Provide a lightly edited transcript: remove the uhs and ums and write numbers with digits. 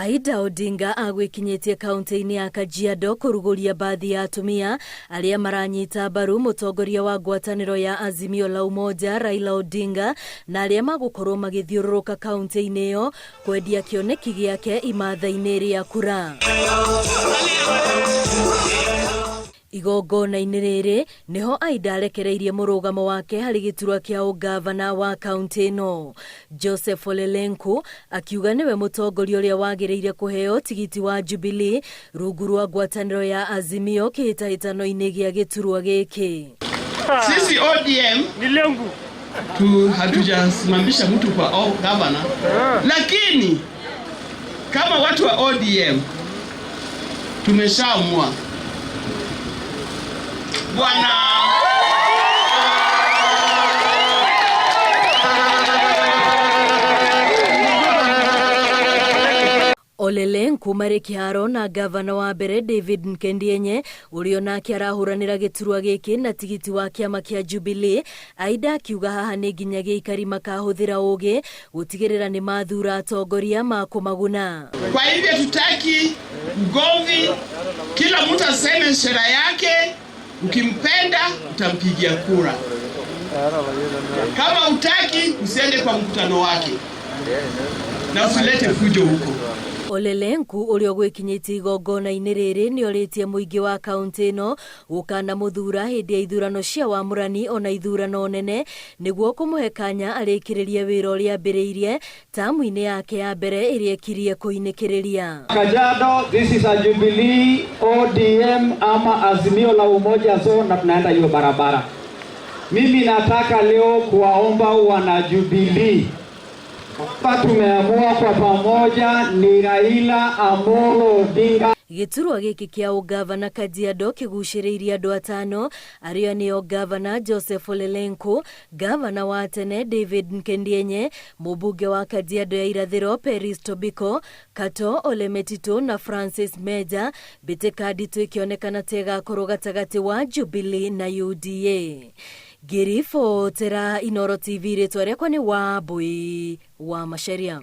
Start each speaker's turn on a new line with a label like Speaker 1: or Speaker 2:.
Speaker 1: Ida Odinga agwikinyitie kaunti-ini ya Kajiado kuruguria baadhi ya atumia aria maranyita mbaru mutongoria wa ngwataniro ya Azimio la Umoja Raila Odinga na aria magukorwo magithiururuka kaunti-ini iyo kwendia kioneki giake imatha-ini ria kura. Igongona-inĩ rĩrĩ niho Ida arekereirie mũrũgamo wake harĩ gĩturwa kĩa ũgavana wa kaunti ĩno. Joseph Ole Lenku akiuga niwe mũtongoria ũrĩa wagĩrĩire kũheo tigiti wa Jubilee rungu rwa ngwatanĩro ya Azimio kĩhĩtahĩtano-inĩ gĩa gĩturwa gĩkĩ.
Speaker 2: Sisi ODM
Speaker 3: ni Lenku
Speaker 2: hatujasimamisha mtu kwa gavana, lakini kama watu wa ODM tumeshaamua Bwana
Speaker 1: Ole Lenku marĩ kĩharo na gavana wa mbere David Nkendienye ũrĩa nake arahuranĩra gĩturwa gĩkĩ na tigiti wa kĩama kĩa Jubilee. Ida akiuga haha nĩ nginyagia ikari makahũthĩra ũgĩ gũtigĩrĩra nĩ mathura atongoria ma kũmaguna.
Speaker 2: Kwa hivyo tutaki ugomvi, kila mtu aseme sera yake. Ukimpenda utampigia kura, kama utaki usiende kwa mkutano wake na usilete fujo huko.
Speaker 1: Ole Lenku ũrĩa ũgwikinyitie igongona-inĩ rĩrĩ nĩ orĩtie mũingĩ wa kaunti ĩno gũkana mũthura hĩndĩ ya ithurano cia wamũrani ona ithurano nene nĩguo kũmũhe kanya arĩkĩrĩrie wĩra ũrĩa ambĩrĩirie tamu-inĩ yake ya mbere ĩrĩa ekirie kũinĩkĩrĩria.
Speaker 3: Kajiado, this is a Jubilee ODM ama Azimio la Umoja zone na tunaenda hiyo barabara. Mimi nataka leo kuwaomba wana Jubilee, tumeamua kwa pamoja ni Raila Amolo Odinga.
Speaker 1: Gĩturwa gĩkĩ kĩa ũgavana Kajiado kĩgucĩrĩirie andũ atano arĩa nĩo gavana Joseph Ole Lenku, gavana wa tene David Nkendienye, mũmbunge wa Kajiado ya irathĩro Peris Tobiko, Kato Ole Metito na Francis Meja. Mbĩtĩka nditũ ĩkĩonekana ta ĩgakorwo gatagatĩ wa Jubilee na UDA. Ngĩribotera Inooro TV, rĩtwa rĩakwa nĩ Wambui wa Macharia.